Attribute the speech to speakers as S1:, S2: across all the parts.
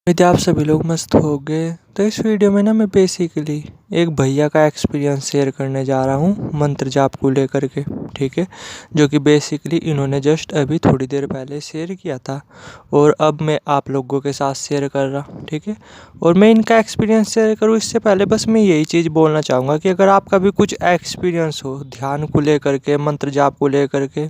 S1: उम्मीद है आप सभी लोग मस्त हो गए। तो इस वीडियो में ना मैं बेसिकली एक भैया का एक्सपीरियंस शेयर करने जा रहा हूँ मंत्र जाप को लेकर के। ठीक है, जो कि बेसिकली इन्होंने जस्ट अभी थोड़ी देर पहले शेयर किया था और अब मैं आप लोगों के साथ शेयर कर रहा। ठीक है, और मैं इनका एक्सपीरियंस शेयर करूँ इससे पहले बस मैं यही चीज़ बोलना चाहूँगा कि अगर आपका भी कुछ एक्सपीरियंस हो ध्यान को लेकर के, मंत्र जाप को लेकर के,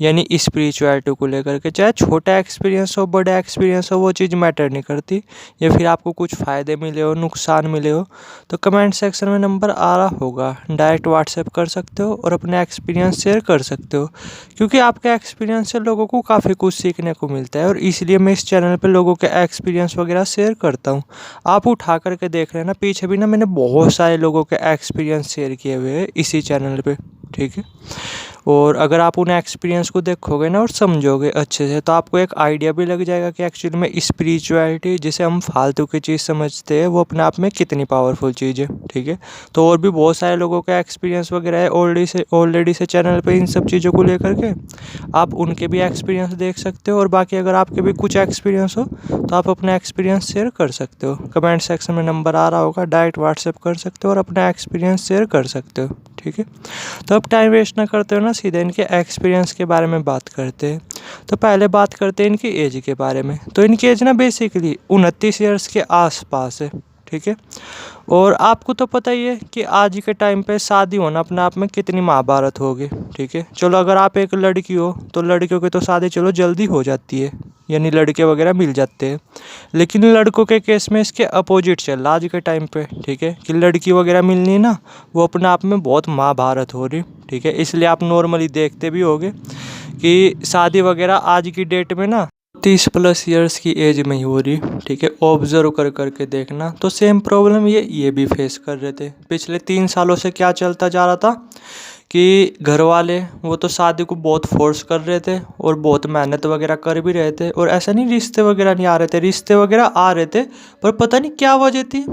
S1: यानी स्पिरिचुअलिटी को लेकर के, चाहे छोटा एक्सपीरियंस हो बड़ा एक्सपीरियंस हो, वो चीज़ मैटर नहीं करती, या फिर आपको कुछ फ़ायदे मिले हो नुकसान मिले हो, तो कमेंट सेक्शन में नंबर आ रहा होगा, डायरेक्ट व्हाट्सएप कर सकते हो और अपना एक्सपीरियंस शेयर कर सकते हो। क्योंकि आपके एक्सपीरियंस से लोगों को काफ़ी कुछ सीखने को मिलता है और इसलिए मैं इस चैनल पर लोगों के एक्सपीरियंस वगैरह शेयर करता हूँ। आप उठा करके देख रहे हैं ना, पीछे भी ना मैंने बहुत सारे लोगों के एक्सपीरियंस शेयर किए हुए हैं इसी चैनल पे। ठीक है, और अगर आप उन एक्सपीरियंस को देखोगे ना और समझोगे अच्छे से, तो आपको एक आइडिया भी लग जाएगा कि एक्चुअली में स्पिरिचुअलिटी जिसे हम फालतू की चीज़ समझते हैं वो अपने आप में कितनी पावरफुल चीज़ है। ठीक है, तो और भी बहुत सारे लोगों का एक्सपीरियंस वगैरह है ऑलरेडी से चैनल पे इन सब चीज़ों को लेकर के, आप उनके भी एक्सपीरियंस देख सकते हो। और बाकी अगर आपके भी कुछ एक्सपीरियंस हो तो आप अपना एक्सपीरियंस शेयर कर सकते हो। कमेंट सेक्शन में नंबर आ रहा होगा, डायरेक्ट व्हाट्सएप कर सकते हो और अपना एक्सपीरियंस शेयर कर सकते हो। ठीक है, तो अब टाइम वेस्ट ना करते हो ना, सीधे इनके एक्सपीरियंस के बारे में बात करते हैं। तो पहले बात करते हैं इनकी एज के बारे में। तो इनकी एज ना बेसिकली 29 ईयर्स के आसपास है। ठीक है, और आपको तो पता ही है कि आज के टाइम पे शादी होना अपने आप में कितनी महाभारत होगी। ठीक है, चलो अगर आप एक लड़की हो तो लड़कियों की तो शादी चलो जल्दी हो जाती है, यानी लड़के वगैरह मिल जाते हैं। लेकिन लड़कों के केस में इसके अपोजिट चल रहा आज के टाइम पे। ठीक है, कि लड़की वगैरह मिलनी ना वो अपने आप में बहुत महाभारत हो रही। ठीक है, इसलिए आप नॉर्मली देखते भी होगे कि शादी वगैरह आज की डेट में ना 30+ ईयर्स की एज में ही हो रही। ठीक है, ऑब्जर्व कर करके देखना। तो सेम प्रॉब्लम ये भी फेस कर रहे थे। पिछले 3 सालों से क्या चलता जा रहा था कि घर वाले वो तो शादी को बहुत फोर्स कर रहे थे और बहुत मेहनत वगैरह कर भी रहे थे, और ऐसा नहीं रिश्ते वगैरह नहीं आ रहे थे, रिश्ते वगैरह आ रहे थे, पर पता नहीं क्या वजह थी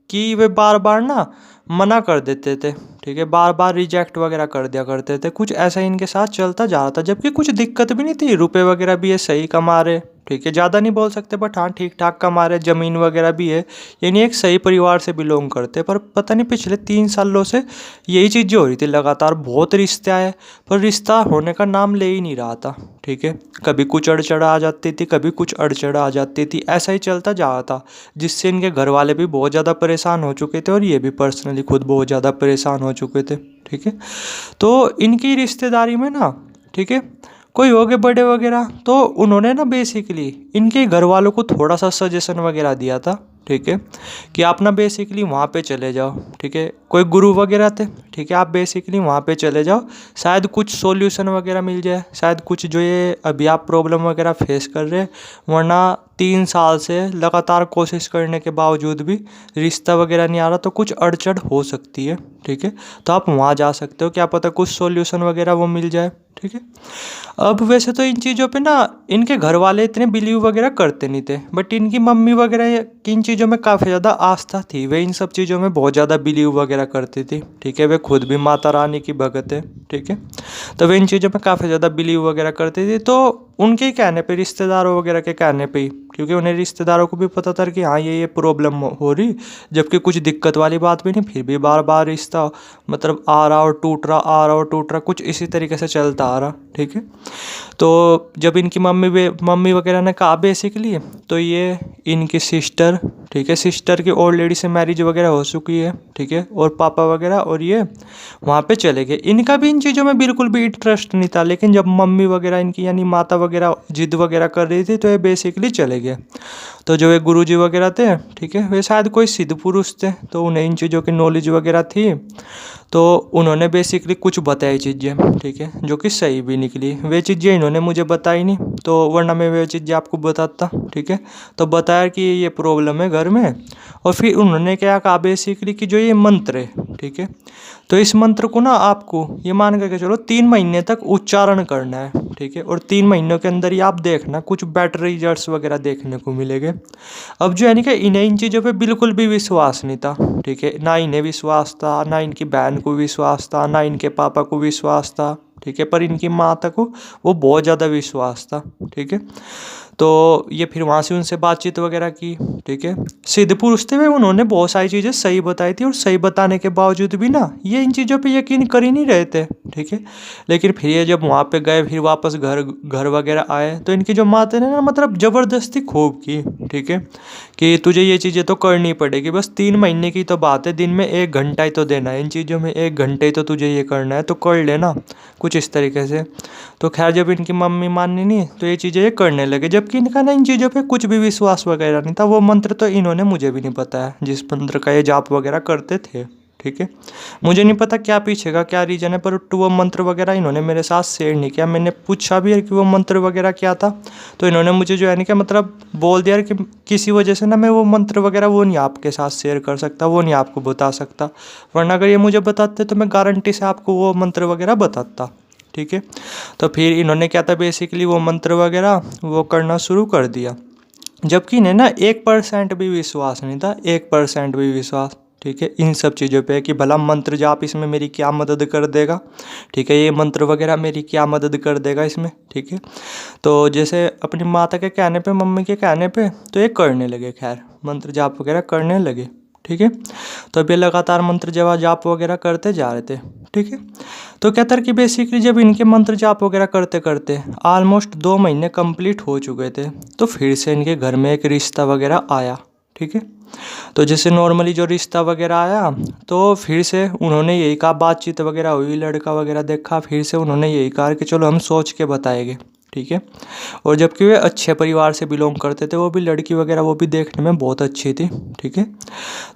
S1: कि वे बार बार ना मना कर देते थे। ठीक है, बार बार रिजेक्ट वगैरह कर दिया करते थे। कुछ ऐसा इनके साथ चलता जा रहा था, जबकि कुछ दिक्कत भी नहीं थी, रुपए वगैरह भी ये सही कमा रहे। ठीक है, ज़्यादा नहीं बोल सकते बट हाँ ठीक ठाक कमा रहे, ज़मीन वगैरह भी है, यानी एक सही परिवार से बिलोंग करते। पर पता नहीं पिछले 3 सालों से यही चीज़ें हो रही थी लगातार। बहुत रिश्ते आए पर रिश्ता होने का नाम ले ही नहीं रहा था। ठीक है, कभी कुछ अड़चड़ आ जाती थी, कभी कुछ अड़चड़ आ जाती थी, ऐसा ही चलता जा रहा था, जिससे इनके घर वाले भी बहुत ज़्यादा परेशान हो चुके थे और ये भी पर्सनली खुद बहुत ज़्यादा परेशान हो चुके थे। ठीक है, तो इनकी रिश्तेदारी में ना, ठीक है, कोई हो गए बड़े वगैरह, तो उन्होंने ना बेसिकली इनके घर वालों को थोड़ा सा सजेशन वगैरह दिया था। ठीक है, कि आप ना बेसिकली वहाँ पे चले जाओ। ठीक है, कोई गुरु वगैरह थे। ठीक है, आप बेसिकली वहाँ पे चले जाओ, शायद कुछ सॉल्यूशन वगैरह मिल जाए, शायद कुछ जो ये अभी आप प्रॉब्लम वगैरह फेस कर रहे हैं, वरना 3 साल से लगातार कोशिश करने के बावजूद भी रिश्ता वगैरह नहीं आ रहा, तो कुछ अड़चड़ हो सकती है। ठीक है, तो आप वहाँ जा सकते हो, क्या पता कुछ सॉल्यूशन वगैरह वो मिल जाए। ठीक है, अब वैसे तो इन चीज़ों पे ना इनके घर वाले इतने बिलीव वगैरह करते नहीं थे, बट इनकी मम्मी वगैरह की इन चीज़ों में काफ़ी ज़्यादा आस्था थी, वे इन सब चीज़ों में बहुत ज़्यादा बिलीव वगैरह करती थी। ठीक है, वे खुद भी माता रानी की भगत है। ठीक है, तो वे इन चीज़ों में काफ़ी ज़्यादा बिलीव वगैरह करती थी। तो उनके ही कहने पे, रिश्तेदारों वगैरह के कहने पे ही, क्योंकि उन्हें रिश्तेदारों को भी पता था कि हाँ ये प्रॉब्लम हो रही, जबकि कुछ दिक्कत वाली बात भी नहीं, फिर भी बार बार रिश्ता मतलब आ रहा और टूट रहा, आ रहा और टूट रहा, कुछ इसी तरीके से चलता आ रहा। ठीक है, तो जब इनकी मम्मी वगैरह ने कहा बेसिकली, तो ये इनकी सिस्टर, ठीक है, सिस्टर की ऑलरेडी से मैरिज वगैरह हो चुकी है। ठीक है, और पापा वगैरह और ये वहाँ पे चले गए। इनका भी इन चीज़ों में बिल्कुल भी इंटरेस्ट नहीं था, लेकिन जब मम्मी वगैरह इनकी यानी माता वगैरह जिद वगैरह कर रही थी, तो ये बेसिकली चले गए। तो जो ये गुरुजी वगैरह थे, ठीक है, वे शायद कोई सिद्ध पुरुष थे, तो उन्हें इन चीज़ों की नॉलेज वगैरह थी, तो उन्होंने बेसिकली कुछ बताई चीज़ें। ठीक है, जो कि सही भी निकली। वे चीज़ें इन्होंने मुझे बताई नहीं, तो वरना मैं वे चीज़ें आपको बताता। ठीक है, तो बताया कि ये प्रॉब्लम है घर में, और फिर उन्होंने क्या कहा बेसिकली कि जो ये मंत्र है, ठीक है, तो इस मंत्र को ना आपको ये मान करके चलो 3 महीने तक उच्चारण करना है। ठीक है, और 3 महीनों के अंदर ही आप देखना कुछ बेटर रिजल्ट्स वगैरह देखने को मिलेंगे। अब जो है ना कि इन्हें इन चीज़ों पे बिल्कुल भी विश्वास नहीं था। ठीक है, ना इन्हें विश्वास था, ना इनकी बहन को विश्वास था, ना इनके पापा को विश्वास था। ठीक है, पर इनकी माता को वो बहुत ज़्यादा विश्वास था। ठीक है, तो ये फिर वहाँ से उनसे बातचीत वगैरह की, ठीक है। सीधे पूछते हुए उन्होंने बहुत सारी चीज़ें सही बताई थी और सही बताने के बावजूद भी ना ये इन चीज़ों पे यकीन कर ही नहीं रहे थे, ठीक है। लेकिन फिर ये जब वहाँ पे गए, फिर वापस घर घर वगैरह आए, तो इनकी जो माता ने ना मतलब ज़बरदस्ती खूब की, ठीक है, कि तुझे ये चीज़ें तो करनी पड़ेगी, बस 3 महीने की तो बात है, दिन में 1 घंटा ही तो देना है इन चीज़ों में, 1 घंटे ही तो तुझे ये करना है, तो कर लेना, कुछ इस तरीके से। तो खैर जब इनकी मम्मी मानी नहीं तो ये चीज़ें ये करने लगे, जबकि इनका ना इन चीज़ों पे कुछ भी विश्वास वगैरह नहीं था। वो मंत्र तो इन्होंने मुझे भी नहीं पता है जिस मंत्र का ये जाप वगैरह करते थे, ठीक है। मुझे नहीं पता क्या पीछे का क्या रीज़न है, पर वो मंत्र वगैरह इन्होंने मेरे साथ शेयर नहीं किया। मैंने पूछा भी है कि वो मंत्र वगैरह क्या था, तो इन्होंने मुझे जो है नहीं क्या मतलब बोल दिया कि किसी वजह से ना मैं वो मंत्र वगैरह वो नहीं आपके साथ शेयर कर सकता, वो नहीं आपको बता सकता, वरना अगर ये मुझे बताते तो मैं गारंटी से आपको वो मंत्र वगैरह बताता, ठीक है। तो फिर इन्होंने क्या था बेसिकली वो मंत्र वगैरह वो करना शुरू कर दिया, जबकि इन्हें ना 1% भी विश्वास नहीं था, 1% भी विश्वास, ठीक है, इन सब चीज़ों पे कि भला मंत्र जाप इसमें मेरी क्या मदद कर देगा, ठीक है, ये मंत्र वगैरह मेरी क्या मदद कर देगा इसमें, ठीक है। तो जैसे अपनी माता के कहने पे, मम्मी के कहने पे तो ये करने लगे, खैर मंत्र जाप वगैरह करने लगे, ठीक है। तो अब ये लगातार मंत्र जाप वगैरह करते जा रहे थे, ठीक है। तो क्या था कि बेसिकली जब इनके मंत्र जाप वगैरह करते करते ऑलमोस्ट 2 महीने कंप्लीट हो चुके थे, तो फिर से इनके घर में एक रिश्ता वगैरह आया, ठीक है। तो जैसे नॉर्मली जो रिश्ता वगैरह आया, तो फिर से उन्होंने यही कहा, बातचीत वगैरह हुई, लड़का वगैरह देखा, फिर से उन्होंने यही कहा कि चलो हम सोच के बताएंगे, ठीक है। और जबकि वे अच्छे परिवार से बिलोंग करते थे, वो भी लड़की वगैरह वो भी देखने में बहुत अच्छी थी, ठीक है।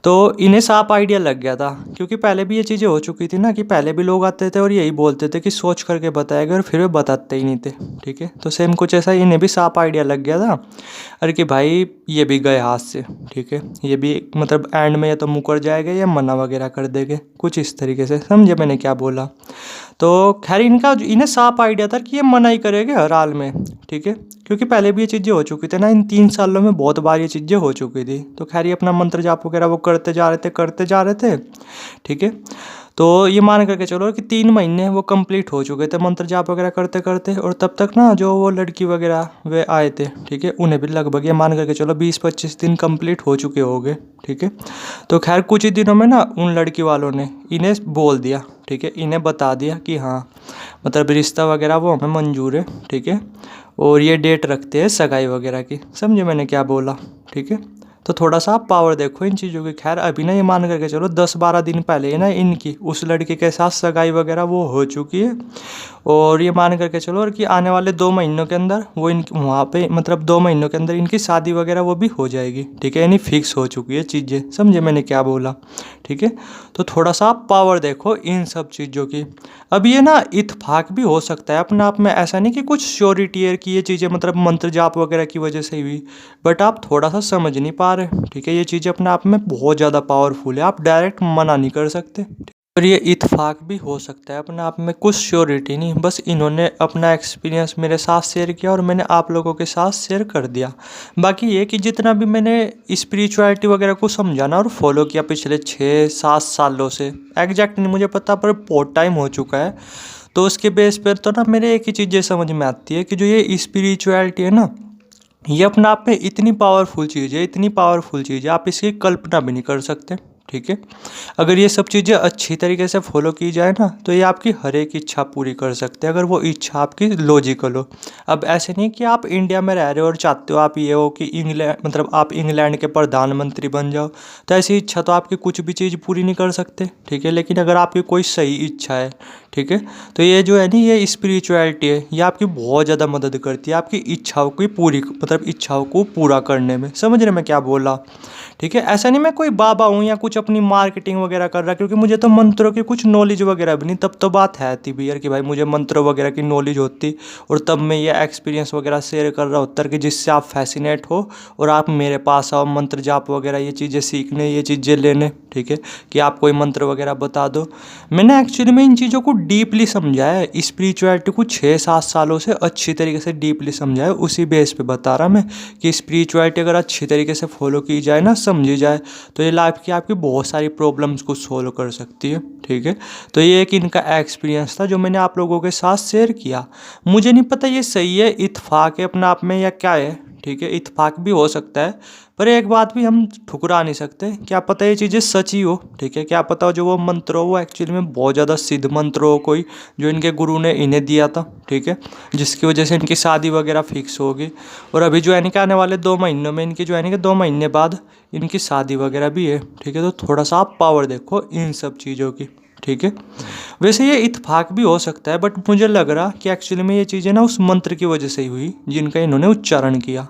S1: तो इन्हें साफ आइडिया लग गया था, क्योंकि पहले भी ये चीज़ें हो चुकी थी ना कि पहले भी लोग आते थे और यही बोलते थे कि सोच करके बताएगा, और फिर वे बताते ही नहीं थे, ठीक है। तो सेम कुछ ऐसा इन्हें भी साफ आइडिया लग गया था, अरे कि भाई ये भी गए हाथ से, ठीक है, ये भी मतलब एंड में या तो मुकर जाएगा या मना वगैरह कर देंगे, कुछ इस तरीके से, समझे मैंने क्या बोला। तो खैर इन्हें साफ आइडिया था कि ये मना ही करेंगे हर हाल में, ठीक है, क्योंकि पहले भी ये चीज़ें हो चुकी थी ना, इन 3 सालों में बहुत बार ये चीज़ें हो चुकी थी। तो खैर ये अपना मंत्र जाप वगैरह वो करते जा रहे थे, ठीक है। तो ये मान करके चलो कि 3 महीने वो कंप्लीट हो चुके थे मंत्र जाप वगैरह करते करते, और तब तक ना जो वो लड़की वगैरह वे आए थे, ठीक है, उन्हें भी लगभग ये मान करके चलो 20-25 दिन कंप्लीट हो चुके होंगे, ठीक है। तो खैर कुछ ही दिनों में ना उन लड़की वालों ने इन्हें बोल दिया, ठीक है, इन्हें बता दिया कि हाँ मतलब रिश्ता वगैरह वो हमें मंजूर है, ठीक है, और ये डेट रखते हैं सगाई वगैरह की, समझे मैंने क्या बोला, ठीक है। तो थोड़ा सा आप पावर देखो इन चीज़ों की। खैर अभी ना ये मान करके चलो 10-12 दिन पहले ही ना इनकी उस लड़के के साथ सगाई वगैरह वो हो चुकी है, और ये मान करके चलो और कि आने वाले 2 महीनों के अंदर वो इनकी वहाँ पे मतलब 2 महीनों के अंदर इनकी शादी वगैरह वो भी हो जाएगी, ठीक है, यानी फिक्स हो चुकी है चीज़ें, समझे मैंने क्या बोला, ठीक है। तो थोड़ा सा आप पावर देखो इन सब चीज़ों की। अब ये ना इत्तेफाक भी हो सकता है अपने आप में, ऐसा नहीं कि कुछ श्योरिटी है कि ये चीज़ें मतलब मंत्र जाप वगैरह की वजह से हुई, बट आप थोड़ा सा समझ नहीं पा रहे, ठीक है। ये चीज़ें अपने आप में बहुत ज़्यादा पावरफुल है, आप डायरेक्ट मना नहीं कर सकते, और ये इत्तेफाक भी हो सकता है अपने आप में, कुछ श्योरिटी नहीं, बस इन्होंने अपना एक्सपीरियंस मेरे साथ शेयर किया और मैंने आप लोगों के साथ शेयर कर दिया। बाकी ये कि जितना भी मैंने स्पिरिचुअलिटी वगैरह को समझाना और फॉलो किया पिछले 6-7 सालों से, एग्जैक्ट नहीं मुझे पता पर बहुत टाइम हो चुका है, तो उसके बेस पर तो ना मेरे एक ही चीज़ समझ में आती है कि जो ये स्पिरिचुअलिटी है ना, ये अपने आप में इतनी पावरफुल चीज़ है, इतनी पावरफुल चीज़ है, आप इसकी कल्पना भी नहीं कर सकते, ठीक है। अगर ये सब चीज़ें अच्छी तरीके से फॉलो की जाए ना, तो ये आपकी हर एक इच्छा पूरी कर सकते हैं, अगर वो इच्छा आपकी लॉजिकल हो। अब ऐसे नहीं कि आप इंडिया में रह रहे हो और चाहते हो आप ये हो कि इंग्लैंड मतलब आप इंग्लैंड के प्रधानमंत्री बन जाओ, तो ऐसी इच्छा तो आपकी कुछ भी चीज़ पूरी नहीं कर सकते, ठीक है। लेकिन अगर आपकी कोई सही इच्छा है, ठीक है, तो ये जो है ना ये स्पिरिचुअलिटी है, ये आपकी बहुत ज़्यादा मदद करती है आपकी इच्छाओं की पूरी मतलब इच्छाओं को पूरा करने में, समझ रहे मैं क्या बोला, ठीक है। ऐसा नहीं मैं कोई बाबा हूँ या कुछ अपनी मार्केटिंग वगैरह कर रहा, क्योंकि मुझे तो मंत्रों की कुछ नॉलेज वगैरह भी नहीं, तब तो बात है थी भैया कि भाई मुझे मंत्रों वगैरह की नॉलेज होती और तब मैं ये एक्सपीरियंस वगैरह शेयर कर रहा होता कि जिससे आप फैसिनेट हो और आप मेरे पास आओ मंत्र जाप वगैरह ये चीज़ें सीखने, ये चीज़ें लेने, ठीक है, कि आप कोई मंत्र वगैरह बता दो। मैंने एक्चुअली में इन चीज़ों को डीपली समझा है, स्पिरिचुअलिटी को 6-7 सालों से अच्छी तरीके से डीपली समझा है, उसी बेस पे बता रहा मैं कि स्पिरिचुअलिटी अगर अच्छी तरीके से फॉलो की जाए ना, समझी जाए, तो ये लाइफ की आपकी बहुत सारी प्रॉब्लम्स को सोल्व कर सकती है, ठीक है। तो ये एक इनका एक्सपीरियंस था जो मैंने आप लोगों के साथ शेयर किया। मुझे नहीं पता ये सही है, इत्तेफाक है अपने आप में या क्या है, ठीक है, इत्तेफाक भी हो सकता है, पर एक बात भी हम ठुकरा नहीं सकते, क्या पता ये चीज़ें सच ही हो। ठीक है, क्या पता जो वो मंत्र हो वो एक्चुअली में बहुत ज़्यादा सिद्ध मंत्र हो कोई, जो इनके गुरु ने इन्हें दिया था। ठीक है, जिसकी वजह से इनकी शादी वगैरह फिक्स होगी। और अभी जो है कि आने वाले 2 महीनों में इनकी जो है कि 2 महीने बाद इनकी शादी वगैरह भी है। ठीक है, तो थोड़ा सा आप पावर देखो इन सब चीज़ों की। ठीक है, वैसे ये इत्तेफाक भी हो सकता है, बट मुझे लग रहा कि एक्चुअली में ये चीज़ें ना उस मंत्र की वजह से ही हुई जिनका इन्होंने उच्चारण किया।